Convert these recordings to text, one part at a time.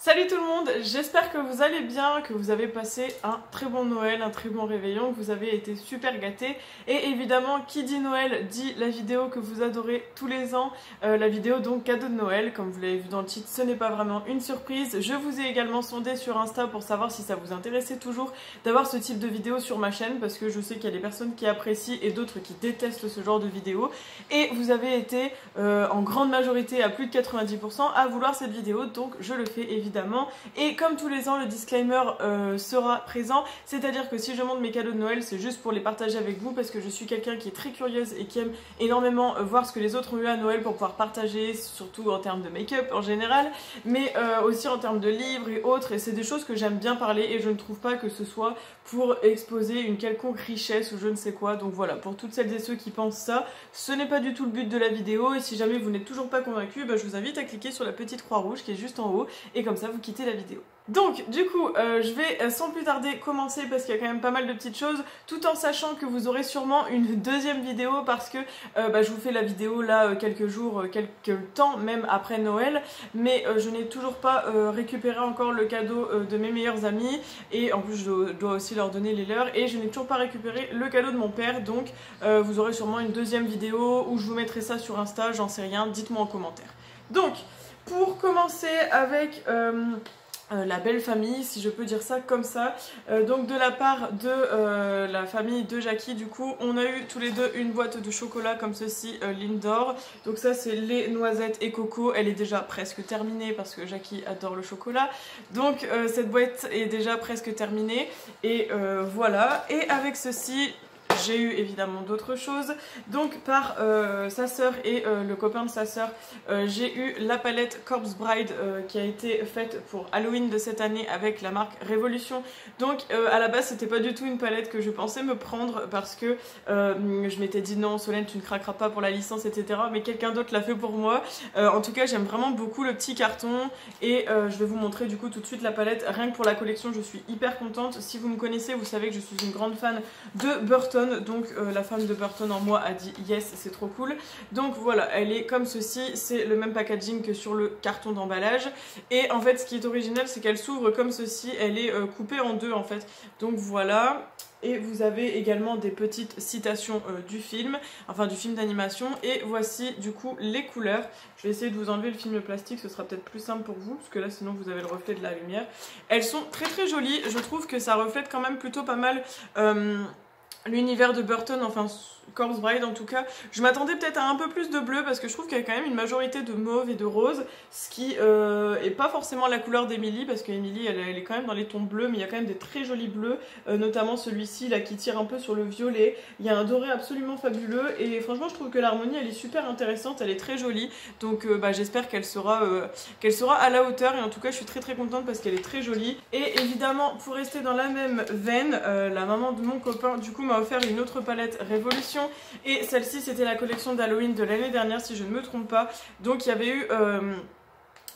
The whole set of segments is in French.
Salut tout le monde, j'espère que vous allez bien, que vous avez passé un très bon Noël, un très bon réveillon, que vous avez été super gâtés. Et évidemment, qui dit Noël dit la vidéo que vous adorez tous les ans, la vidéo donc cadeau de Noël. Comme vous l'avez vu dans le titre, ce n'est pas vraiment une surprise. Je vous ai également sondé sur Insta pour savoir si ça vous intéressait toujours d'avoir ce type de vidéo sur ma chaîne, parce que je sais qu'il y a des personnes qui apprécient et d'autres qui détestent ce genre de vidéo. Et vous avez été en grande majorité, à plus de 90%, à vouloir cette vidéo, donc je le fais évidemment. Et comme tous les ans, le disclaimer sera présent, c'est-à-dire que si je montre mes cadeaux de Noël, c'est juste pour les partager avec vous, parce que je suis quelqu'un qui est très curieuse et qui aime énormément voir ce que les autres ont eu à Noël pour pouvoir partager, surtout en termes de make-up en général, mais aussi en termes de livres et autres, et c'est des choses que j'aime bien parler, et je ne trouve pas que ce soit pour exposer une quelconque richesse ou je ne sais quoi. Donc voilà, pour toutes celles et ceux qui pensent ça, ce n'est pas du tout le but de la vidéo, et si jamais vous n'êtes toujours pas convaincu, je vous invite à cliquer sur la petite croix rouge qui est juste en haut, et comme ça vous quittez la vidéo. Donc du coup je vais sans plus tarder commencer, parce qu'il y a quand même pas mal de petites choses, tout en sachant que vous aurez sûrement une deuxième vidéo, parce que je vous fais la vidéo là quelques jours, quelques temps même après Noël, mais je n'ai toujours pas récupéré encore le cadeau de mes meilleurs amis, et en plus je dois aussi leur donner les leurs, et je n'ai toujours pas récupéré le cadeau de mon père, donc vous aurez sûrement une deuxième vidéo où je vous mettrai ça sur Insta, j'en sais rien, dites-moi en commentaire. Donc pour commencer avec la belle famille, si je peux dire ça comme ça, donc de la part de la famille de Jackie, du coup on a eu tous les deux une boîte de chocolat comme ceci, Lindor. Donc ça c'est lait, noisettes et coco, elle est déjà presque terminée parce que Jackie adore le chocolat, donc cette boîte est déjà presque terminée, et voilà. Et avec ceci j'ai eu évidemment d'autres choses, donc par sa sœur et le copain de sa sœur, j'ai eu la palette Corpse Bride qui a été faite pour Halloween de cette année avec la marque Révolution. Donc à la base c'était pas du tout une palette que je pensais me prendre, parce que je m'étais dit non Solène tu ne craqueras pas pour la licence etc, mais quelqu'un d'autre l'a fait pour moi. En tout cas j'aime vraiment beaucoup le petit carton, et je vais vous montrer du coup tout de suite la palette. Rien que pour la collection je suis hyper contente. Si vous me connaissez vous savez que je suis une grande fan de Burton, donc la femme de Burton en moi a dit yes, c'est trop cool. Donc voilà, elle est comme ceci, c'est le même packaging que sur le carton d'emballage, et en fait ce qui est original c'est qu'elle s'ouvre comme ceci, elle est coupée en deux en fait, donc voilà. Et vous avez également des petites citations du film, enfin du film d'animation, et voici du coup les couleurs. Je vais essayer de vous enlever le film plastique, ce sera peut-être plus simple pour vous, parce que là sinon vous avez le reflet de la lumière. Elles sont très très jolies, je trouve que ça reflète quand même plutôt pas mal l'univers de Burton, enfin Corpse Bride en tout cas. Je m'attendais peut-être à un peu plus de bleu, parce que je trouve qu'il y a quand même une majorité de mauve et de rose, ce qui est pas forcément la couleur d'Emily, parce qu'Emily elle est quand même dans les tons bleus, mais il y a quand même des très jolis bleus, notamment celui-ci là qui tire un peu sur le violet. Il y a un doré absolument fabuleux, et franchement je trouve que l'harmonie elle est super intéressante, elle est très jolie, donc j'espère qu'elle sera à la hauteur, et en tout cas je suis très très contente parce qu'elle est très jolie. Et évidemment pour rester dans la même veine, la maman de mon copain du coup m'a offert une autre palette Révolution, et celle-ci c'était la collection d'Halloween de l'année dernière si je ne me trompe pas. Donc il y avait eu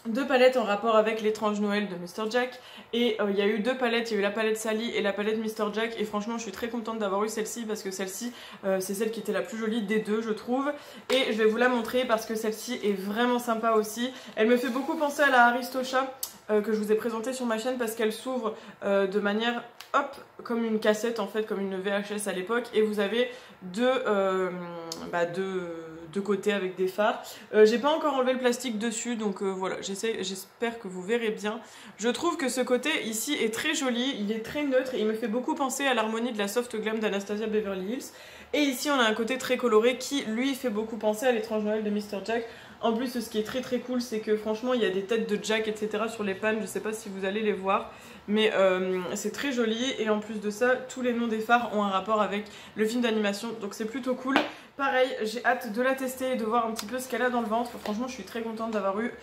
deux palettes en rapport avec l'étrange Noël de Mr. Jack, et il y a eu deux palettes, il y a eu la palette Sally et la palette Mr. Jack, et franchement je suis très contente d'avoir eu celle-ci, parce que celle-ci c'est celle qui était la plus jolie des deux je trouve, et je vais vous la montrer parce que celle-ci est vraiment sympa aussi. Elle me fait beaucoup penser à la Aristocha que je vous ai présentée sur ma chaîne, parce qu'elle s'ouvre de manière hop comme une cassette en fait, comme une VHS à l'époque, et vous avez deux côtés avec des phares. J'ai pas encore enlevé le plastique dessus, donc voilà, j'espère que vous verrez bien. Je trouve que ce côté ici est très joli, il est très neutre, et il me fait beaucoup penser à l'harmonie de la Soft Glam d'Anastasia Beverly Hills. Et ici on a un côté très coloré qui lui fait beaucoup penser à l'étrange Noël de Mr. Jack. En plus ce qui est très très cool c'est que franchement il y a des têtes de Jack etc sur les pannes, je sais pas si vous allez les voir, mais c'est très joli, et en plus de ça tous les noms des phares ont un rapport avec le film d'animation, donc c'est plutôt cool. Pareil, j'ai hâte de la tester et de voir un petit peu ce qu'elle a dans le ventre. Franchement je suis très contente d'avoir eu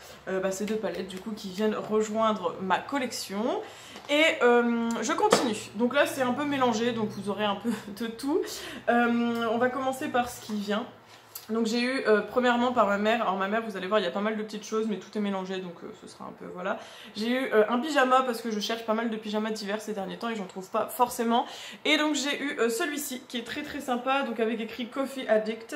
ces deux palettes du coup qui viennent rejoindre ma collection. Et je continue, donc là c'est un peu mélangé, donc vous aurez un peu de tout. On va commencer par ce qui vient. Donc j'ai eu premièrement par ma mère, alors ma mère vous allez voir il y a pas mal de petites choses mais tout est mélangé, donc ce sera un peu voilà. J'ai eu un pyjama parce que je cherche pas mal de pyjamas d'hiver ces derniers temps et j'en trouve pas forcément. Et donc j'ai eu celui-ci qui est très très sympa, donc avec écrit Coffee Addict.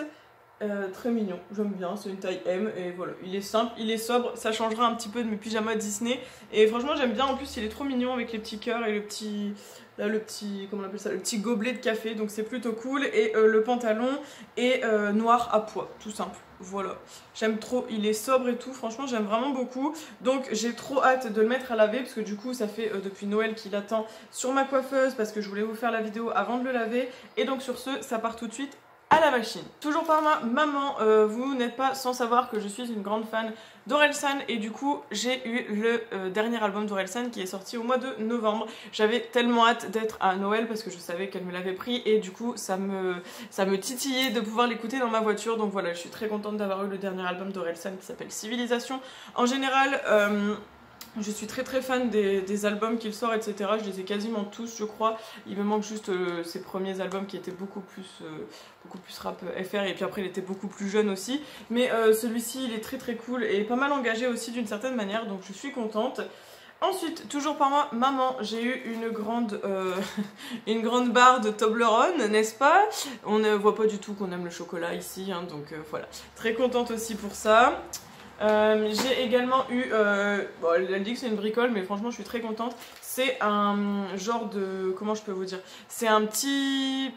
très mignon, j'aime bien, c'est une taille M et voilà, il est simple, il est sobre, ça changera un petit peu de mes pyjamas Disney et franchement j'aime bien, en plus il est trop mignon avec les petits cœurs et le petit, là, comment on appelle ça, le petit gobelet de café, donc c'est plutôt cool et le pantalon est noir à pois, tout simple. Voilà, j'aime trop, il est sobre et tout, franchement j'aime vraiment beaucoup. Donc j'ai trop hâte de le mettre à laver parce que du coup ça fait depuis Noël qu'il attend sur ma coiffeuse parce que je voulais vous faire la vidéo avant de le laver. Et donc sur ce, ça part tout de suite à la machine. Toujours par ma maman, vous n'êtes pas sans savoir que je suis une grande fan d'Orelsan et du coup j'ai eu le dernier album d'Orelsan qui est sorti au mois de novembre. J'avais tellement hâte d'être à Noël parce que je savais qu'elle me l'avait pris et du coup ça me titillait de pouvoir l'écouter dans ma voiture. Donc voilà, je suis très contente d'avoir eu le dernier album d'Orelsan qui s'appelle Civilisation. En général, je suis très fan des albums qu'il sort, etc. Je les ai quasiment tous, je crois. Il me manque juste ses premiers albums qui étaient beaucoup plus rap FR et puis après il était beaucoup plus jeune aussi. Mais celui-ci il est très cool et pas mal engagé aussi d'une certaine manière, donc je suis contente. Ensuite, toujours par ma maman, j'ai eu une grande barre de Toblerone, n'est-ce pas? On ne voit pas du tout qu'on aime le chocolat ici, hein, donc voilà. Très contente aussi pour ça. J'ai également eu, bon, elle dit que c'est une bricole mais franchement je suis très contente, c'est un genre de, comment je peux vous dire, c'est un petit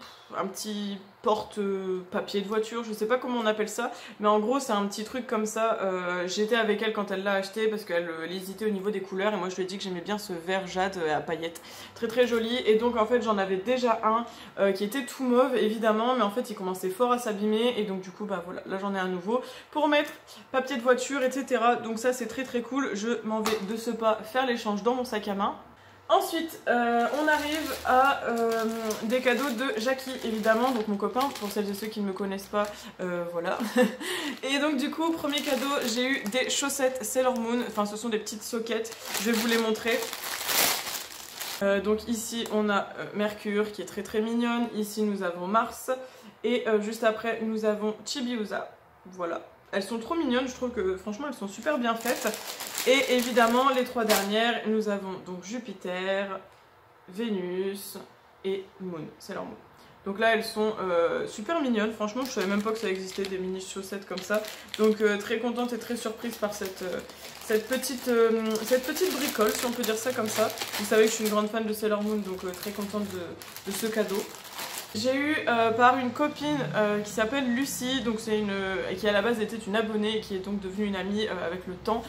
porte-papier de voiture, je sais pas comment on appelle ça, mais en gros c'est un petit truc comme ça. J'étais avec elle quand elle l'a acheté parce qu'elle hésitait au niveau des couleurs et moi je lui ai dit que j'aimais bien ce vert jade à paillettes, très joli. Et donc en fait j'en avais déjà un qui était tout mauve évidemment, mais en fait il commençait fort à s'abîmer et donc du coup bah voilà, là j'en ai un nouveau pour mettre papier de voiture, etc. Donc ça c'est très cool, je m'en vais de ce pas faire l'échange dans mon sac à main. Ensuite, on arrive à des cadeaux de Jackie, évidemment, donc mon copain, pour celles et ceux qui ne me connaissent pas, voilà. Et donc du coup, premier cadeau, j'ai eu des chaussettes Sailor Moon, enfin ce sont des petites soquettes, je vais vous les montrer. Donc ici on a Mercure qui est très mignonne, ici nous avons Mars, et juste après nous avons Chibiusa, voilà. Elles sont trop mignonnes, je trouve que franchement elles sont super bien faites. Et évidemment les trois dernières, nous avons donc Jupiter, Vénus et Moon, Sailor Moon. Donc là elles sont super mignonnes, franchement je savais même pas que ça existait des mini chaussettes comme ça. Donc très contente et très surprise par cette petite bricole, si on peut dire ça comme ça. Vous savez que je suis une grande fan de Sailor Moon, donc très contente de ce cadeau. J'ai eu par une copine qui s'appelle Lucie, donc qui à la base était une abonnée et qui est donc devenue une amie avec le temps.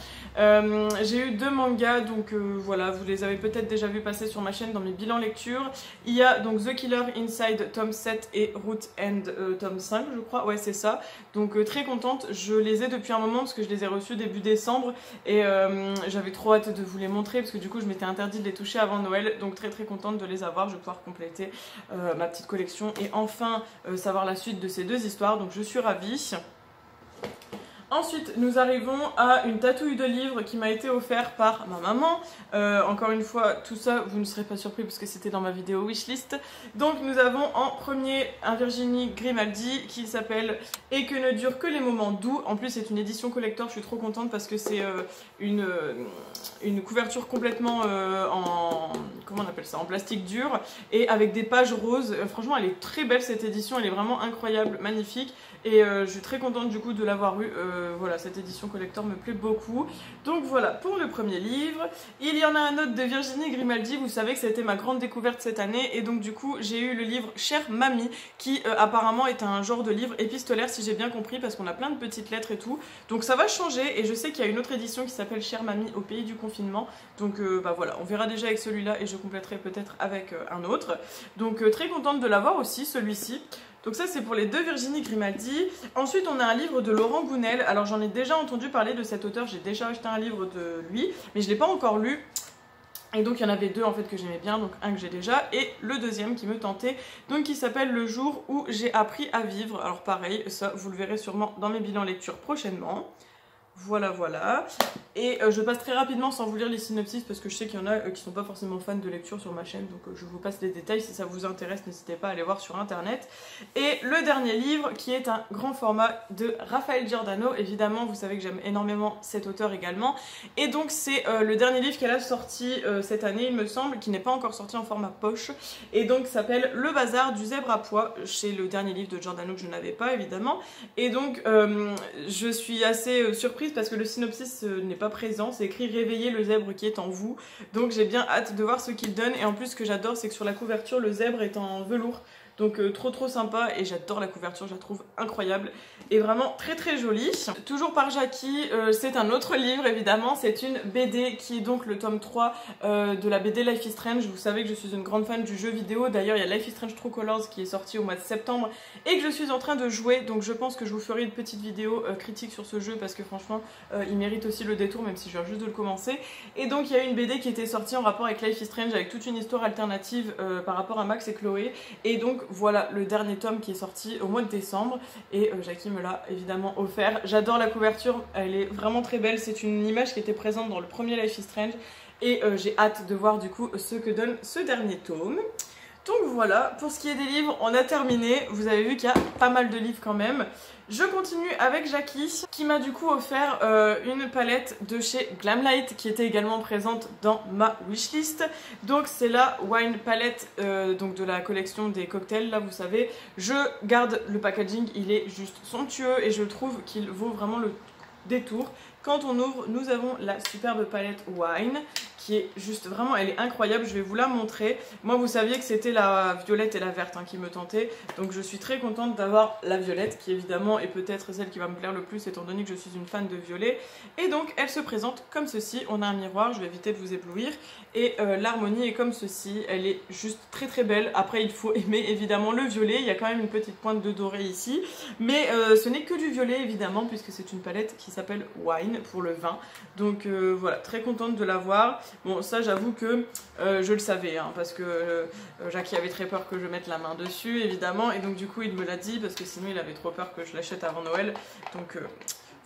J'ai eu 2 mangas, donc voilà, vous les avez peut-être déjà vu passer sur ma chaîne dans mes bilans lecture. Il y a donc The Killer Inside tome 7 et Root End tome 5 je crois, ouais c'est ça. Donc très contente, je les ai depuis un moment parce que je les ai reçus début décembre et j'avais trop hâte de vous les montrer parce que du coup je m'étais interdit de les toucher avant Noël, donc très contente de les avoir. Je vais pouvoir compléter ma petite collection et enfin savoir la suite de ces 2 histoires, donc je suis ravie. Ensuite, nous arrivons à une tatouille de livre qui m'a été offerte par ma maman. Encore une fois, tout ça, vous ne serez pas surpris parce que c'était dans ma vidéo wishlist. Donc, nous avons en premier un Virginie Grimaldi qui s'appelle « Et que ne durent que les moments doux ». En plus, c'est une édition collector, je suis trop contente parce que c'est une couverture complètement comment on appelle ça, en plastique dur et avec des pages roses. Franchement, elle est très belle cette édition, elle est vraiment incroyable, magnifique. Et je suis très contente du coup de l'avoir eu. Voilà, cette édition collector me plaît beaucoup. Donc voilà pour le premier livre. Il y en a un autre de Virginie Grimaldi. Vous savez que c'était ma grande découverte cette année. Et donc du coup j'ai eu le livre Chère Mamie qui apparemment est un genre de livre épistolaire si j'ai bien compris, parce qu'on a plein de petites lettres et tout. Donc ça va changer et je sais qu'il y a une autre édition qui s'appelle Chère Mamie au pays du confinement. Donc bah voilà, on verra déjà avec celui-là et je compléterai peut-être avec un autre. Donc très contente de l'avoir aussi, celui-ci. Donc ça c'est pour les 2 Virginie Grimaldi. Ensuite on a un livre de Laurent Gounel. Alors j'en ai déjà entendu parler de cet auteur, j'ai déjà acheté un livre de lui, mais je ne l'ai pas encore lu. Et donc il y en avait 2 en fait que j'aimais bien, donc un que j'ai déjà et le deuxième qui me tentait, donc qui s'appelle Le jour où j'ai appris à vivre. Alors pareil, ça vous le verrez sûrement dans mes bilans lecture prochainement. Voilà, voilà. Et je passe très rapidement sans vous lire les synopsis parce que je sais qu'il y en a qui sont pas forcément fans de lecture sur ma chaîne, donc je vous passe les détails. Si ça vous intéresse, n'hésitez pas à aller voir sur internet. Et le dernier livre qui est un grand format de Raphaël Giordano. Évidemment, vous savez que j'aime énormément cet auteur également. Et donc c'est le dernier livre qu'elle a sorti cette année, il me semble, qui n'est pas encore sorti en format poche. Et donc s'appelle Le Bazar du Zèbre à Pois. C'est le dernier livre de Giordano que je n'avais pas, évidemment. Et donc je suis assez surprise parce que le synopsis n'est pas présent, c'est écrit réveillez le zèbre qui est en vous, donc j'ai bien hâte de voir ce qu'il donne. Et en plus ce que j'adore c'est que sur la couverture le zèbre est en velours, donc trop sympa, et j'adore la couverture, je la trouve incroyable et vraiment très jolie. Toujours par Jackie, c'est un autre livre évidemment, c'est une BD qui est donc le tome 3 de la BD Life is Strange. Vous savez que je suis une grande fan du jeu vidéo, d'ailleurs il y a Life is Strange True Colors qui est sorti au mois de septembre et que je suis en train de jouer, donc je pense que je vous ferai une petite vidéo critique sur ce jeu parce que franchement il mérite aussi le détour même si je viens juste de le commencer. Et donc il y a une BD qui était sortie en rapport avec Life is Strange avec toute une histoire alternative par rapport à Max et Chloé, et donc voilà le dernier tome qui est sorti au mois de décembre et Jackie me l'a évidemment offert. J'adore la couverture, elle est vraiment très belle, c'est une image qui était présente dans le premier Life is Strange et j'ai hâte de voir du coup ce que donne ce dernier tome. Donc voilà, pour ce qui est des livres, on a terminé. Vous avez vu qu'il y a pas mal de livres quand même. Je continue avec Jackie qui m'a du coup offert une palette de chez Glamlight qui était également présente dans ma wishlist. Donc c'est la Wine Palette donc de la collection des cocktails. Là vous savez, je garde le packaging, il est juste somptueux et je trouve qu'il vaut vraiment le détour. Quand on ouvre, nous avons la superbe palette Wine qui est juste vraiment, elle est incroyable, je vais vous la montrer. Moi vous saviez que c'était la violette et la verte qui me tentaient, donc je suis très contente d'avoir la violette qui évidemment est peut-être celle qui va me plaire le plus étant donné que je suis une fan de violet. Et donc elle se présente comme ceci, on a un miroir, je vais éviter de vous éblouir, et l'harmonie est comme ceci, elle est juste très belle. Après il faut aimer évidemment le violet, il y a quand même une petite pointe de doré ici, mais ce n'est que du violet évidemment puisque c'est une palette qui s'appelle Wine pour le vin. Donc voilà, très contente de l'avoir. Bon, ça j'avoue que je le savais parce que Jackie avait très peur que je mette la main dessus évidemment, et donc du coup il me l'a dit parce que sinon il avait trop peur que je l'achète avant Noël. Donc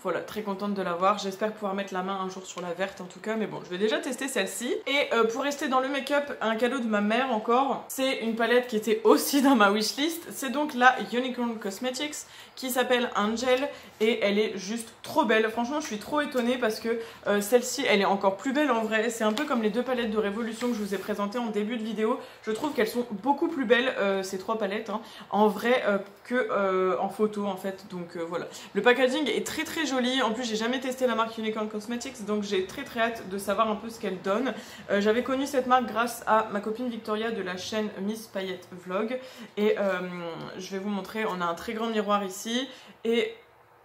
voilà, très contente de l'avoir. J'espère pouvoir mettre la main un jour sur la verte en tout cas, mais bon, je vais déjà tester celle-ci. Et pour rester dans le make-up, un cadeau de ma mère encore. C'est une palette qui était aussi dans ma wishlist. C'est donc la Unicorn Cosmetics qui s'appelle Angel et elle est juste trop belle. Franchement, je suis trop étonnée parce que celle-ci, elle est encore plus belle en vrai. C'est un peu comme les deux palettes de Révolution que je vous ai présentées en début de vidéo. Je trouve qu'elles sont beaucoup plus belles, ces trois palettes, en vrai que en photo en fait. Donc voilà. Le packaging est très joli. En plus, j'ai jamais testé la marque Unicorn Cosmetics, donc j'ai très hâte de savoir un peu ce qu'elle donne. J'avais connu cette marque grâce à ma copine Victoria de la chaîne Miss Paillette Vlog. Et je vais vous montrer, on a un très grand miroir ici. Et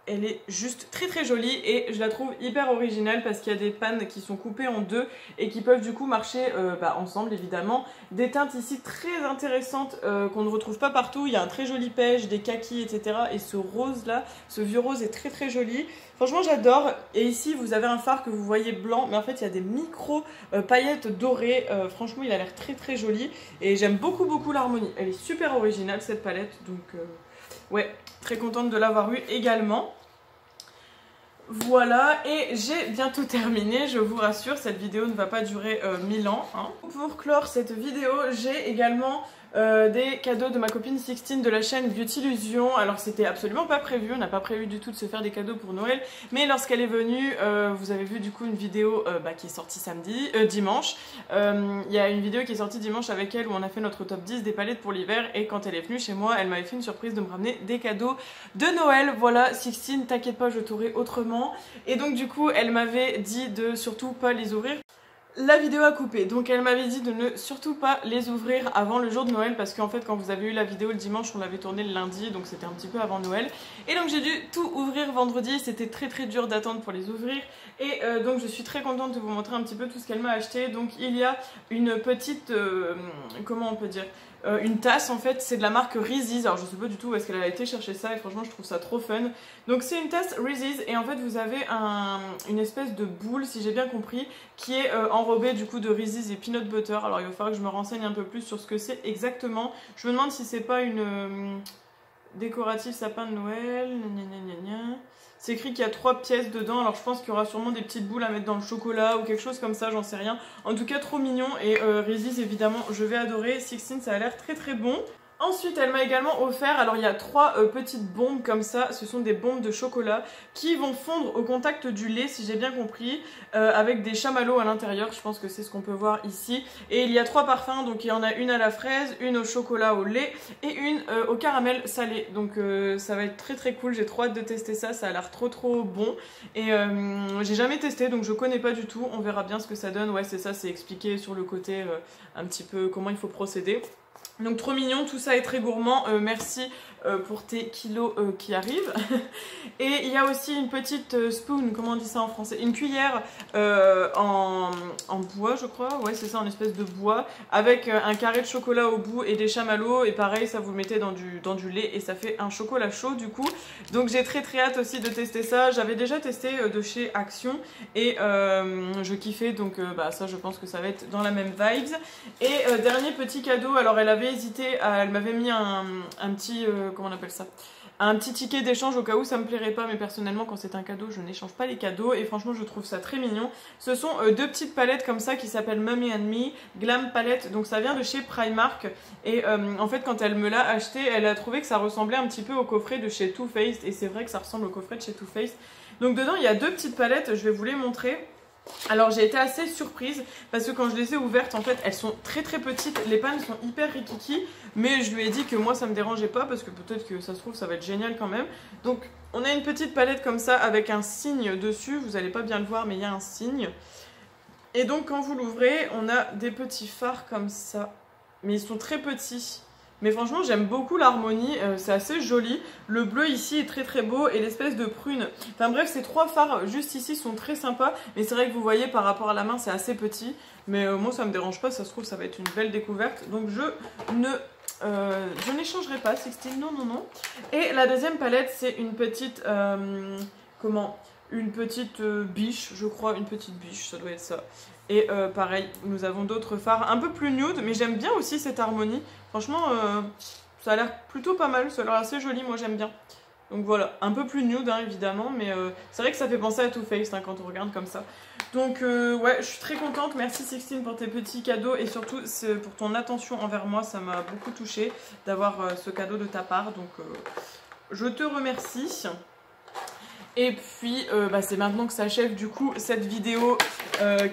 elle est juste très jolie et je la trouve hyper originale parce qu'il y a des pannes qui sont coupées en deux et qui peuvent du coup marcher ensemble évidemment. Des teintes ici très intéressantes qu'on ne retrouve pas partout. Il y a un très joli beige, des kakis, etc. Et ce rose là, ce vieux rose est très joli. Franchement j'adore. Et ici vous avez un fard que vous voyez blanc, mais en fait il y a des micro paillettes dorées. Franchement il a l'air très joli et j'aime beaucoup l'harmonie. Elle est super originale cette palette, donc ouais, très contente de l'avoir eu également. Voilà, et j'ai bientôt terminé, je vous rassure, cette vidéo ne va pas durer 1000 ans. Pour clore cette vidéo, j'ai également des cadeaux de ma copine Sixtine de la chaîne Beautyillusion. Alors c'était absolument pas prévu, on n'a pas prévu du tout de se faire des cadeaux pour Noël, mais lorsqu'elle est venue, vous avez vu du coup une vidéo qui est sortie dimanche. Il y a une vidéo qui est sortie dimanche avec elle où on a fait notre top 10 des palettes pour l'hiver, et quand elle est venue chez moi, elle m'avait fait une surprise de me ramener des cadeaux de Noël. Voilà, Sixtine, t'inquiète pas, je t'aurai autrement. Et donc du coup, elle m'avait dit de surtout pas les ouvrir. La vidéo a coupé, donc elle m'avait dit de ne surtout pas les ouvrir avant le jour de Noël parce qu'en fait quand vous avez eu la vidéo le dimanche, on l'avait tournée le lundi, donc c'était un petit peu avant Noël. Et donc j'ai dû tout ouvrir vendredi, c'était très dur d'attendre pour les ouvrir. Et donc je suis très contente de vous montrer un petit peu tout ce qu'elle m'a acheté. Donc il y a une petite, comment on peut dire, une tasse en fait, c'est de la marque Reese's. Alors je sais pas du tout où est-ce qu'elle a été chercher ça et franchement je trouve ça trop fun. Donc c'est une tasse Reese's et en fait vous avez une espèce de boule, si j'ai bien compris, qui est enrobée du coup de Reese's et peanut butter. Alors il va falloir que je me renseigne un peu plus sur ce que c'est exactement. Je me demande si c'est pas une décorative sapin de Noël, C'est écrit qu'il y a 3 pièces dedans, alors je pense qu'il y aura sûrement des petites boules à mettre dans le chocolat ou quelque chose comme ça, j'en sais rien. En tout cas trop mignon et Reese's évidemment je vais adorer. 16 ça a l'air très très bon. Ensuite, elle m'a également offert, alors il y a 3 petites bombes comme ça, ce sont des bombes de chocolat qui vont fondre au contact du lait, si j'ai bien compris, avec des chamallows à l'intérieur, je pense que c'est ce qu'on peut voir ici. Et il y a 3 parfums, donc il y en a une à la fraise, une au chocolat au lait et une au caramel salé. Donc ça va être très très cool, j'ai trop hâte de tester ça, ça a l'air trop bon. Et j'ai jamais testé, donc je connais pas du tout, on verra bien ce que ça donne. Ouais, c'est ça, c'est expliqué sur le côté un petit peu comment il faut procéder. Donc trop mignon, tout ça est très gourmand, merci pour tes kilos qui arrivent. Et il y a aussi une petite spoon, comment on dit ça en français, une cuillère en bois je crois, ouais c'est ça, en espèce de bois, avec un carré de chocolat au bout et des chamallows, et pareil ça vous le mettez dans du lait et ça fait un chocolat chaud du coup. Donc j'ai très hâte aussi de tester ça, j'avais déjà testé de chez Action et je kiffais, donc ça je pense que ça va être dans la même vibes. Et dernier petit cadeau, alors elle avait hésité, elle m'avait mis un petit, comment on appelle ça, un petit ticket d'échange au cas où ça me plairait pas, mais personnellement quand c'est un cadeau je n'échange pas les cadeaux et franchement je trouve ça très mignon. Ce sont 2 petites palettes comme ça qui s'appellent Mummy and Me Glam Palette, donc ça vient de chez Primark et en fait quand elle me l'a acheté elle a trouvé que ça ressemblait un petit peu au coffret de chez Too Faced et c'est vrai que ça ressemble au coffret de chez Too Faced. Donc dedans il y a 2 petites palettes, je vais vous les montrer. Alors j'ai été assez surprise parce que quand je les ai ouvertes en fait elles sont très petites, les pannes sont hyper rikiki, mais je lui ai dit que moi ça me dérangeait pas parce que peut-être que ça se trouve ça va être génial quand même. Donc on a une petite palette comme ça avec un signe dessus, vous allez pas bien le voir mais il y a un signe. Et donc quand vous l'ouvrez on a des petits fards comme ça, mais ils sont très petits. Mais franchement j'aime beaucoup l'harmonie, c'est assez joli. Le bleu ici est très beau et l'espèce de prune. Enfin bref, ces 3 fards juste ici sont très sympas. Mais c'est vrai que vous voyez par rapport à la main c'est assez petit. Mais moi ça me dérange pas, ça se trouve ça va être une belle découverte. Donc je n'échangerai pas 16, non. Et la deuxième palette c'est une petite, une petite biche, je crois, une petite biche, ça doit être ça. Et pareil, nous avons d'autres fards un peu plus nude, mais j'aime bien aussi cette harmonie. Franchement, ça a l'air plutôt pas mal, ça a l'air assez joli, moi j'aime bien. Donc voilà, un peu plus nude hein, évidemment, mais c'est vrai que ça fait penser à Too Faced hein, quand on regarde comme ça. Donc ouais, je suis très contente, merci 16 pour tes petits cadeaux et surtout pour ton attention envers moi, ça m'a beaucoup touchée d'avoir ce cadeau de ta part, donc je te remercie. Et puis c'est maintenant que s'achève du coup cette vidéo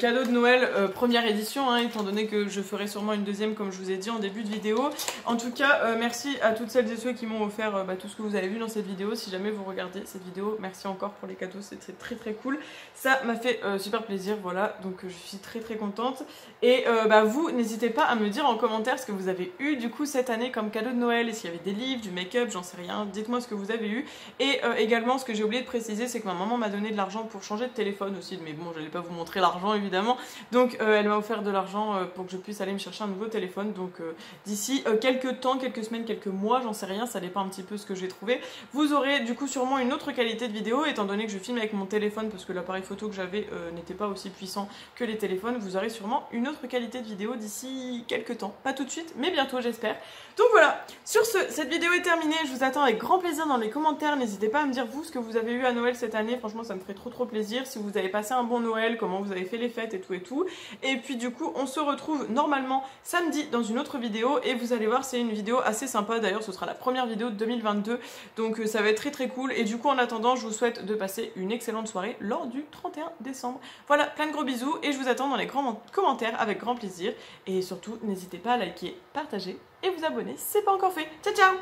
cadeau de Noël première édition hein, étant donné que je ferai sûrement une deuxième comme je vous ai dit en début de vidéo. En tout cas merci à toutes celles et ceux qui m'ont offert tout ce que vous avez vu dans cette vidéo. Si jamais vous regardez cette vidéo, merci encore pour les cadeaux, c'était très cool. Ça m'a fait super plaisir, voilà, donc je suis très contente. Et vous n'hésitez pas à me dire en commentaire ce que vous avez eu du coup cette année comme cadeau de Noël, et s'il y avait des livres, du make-up, j'en sais rien, dites-moi ce que vous avez eu. Et également ce que j'ai oublié de préciser, c'est que ma maman m'a donné de l'argent pour changer de téléphone aussi, mais bon, je n'allais pas vous montrer l'argent évidemment, donc elle m'a offert de l'argent pour que je puisse aller me chercher un nouveau téléphone, donc d'ici quelques temps, quelques semaines, quelques mois, j'en sais rien, ça dépend un petit peu ce que j'ai trouvé. Vous aurez du coup sûrement une autre qualité de vidéo, étant donné que je filme avec mon téléphone parce que l'appareil photo que j'avais n'était pas aussi puissant que les téléphones. Vous aurez sûrement une autre qualité de vidéo d'ici quelques temps, pas tout de suite, mais bientôt j'espère. Donc voilà, sur ce, cette vidéo est terminée, je vous attends avec grand plaisir dans les commentaires, n'hésitez pas à me dire vous ce que vous avez eu à Noël cette année, franchement ça me ferait trop plaisir, si vous avez passé un bon Noël, comment vous avez fait les fêtes et tout. Et puis du coup on se retrouve normalement samedi dans une autre vidéo et vous allez voir c'est une vidéo assez sympa, d'ailleurs ce sera la première vidéo de 2022, donc ça va être très cool. Et du coup en attendant je vous souhaite de passer une excellente soirée lors du 31 décembre. Voilà, plein de gros bisous et je vous attends dans les commentaires avec grand plaisir, et surtout n'hésitez pas à liker, partager et vous abonner si c'est pas encore fait. Ciao ciao.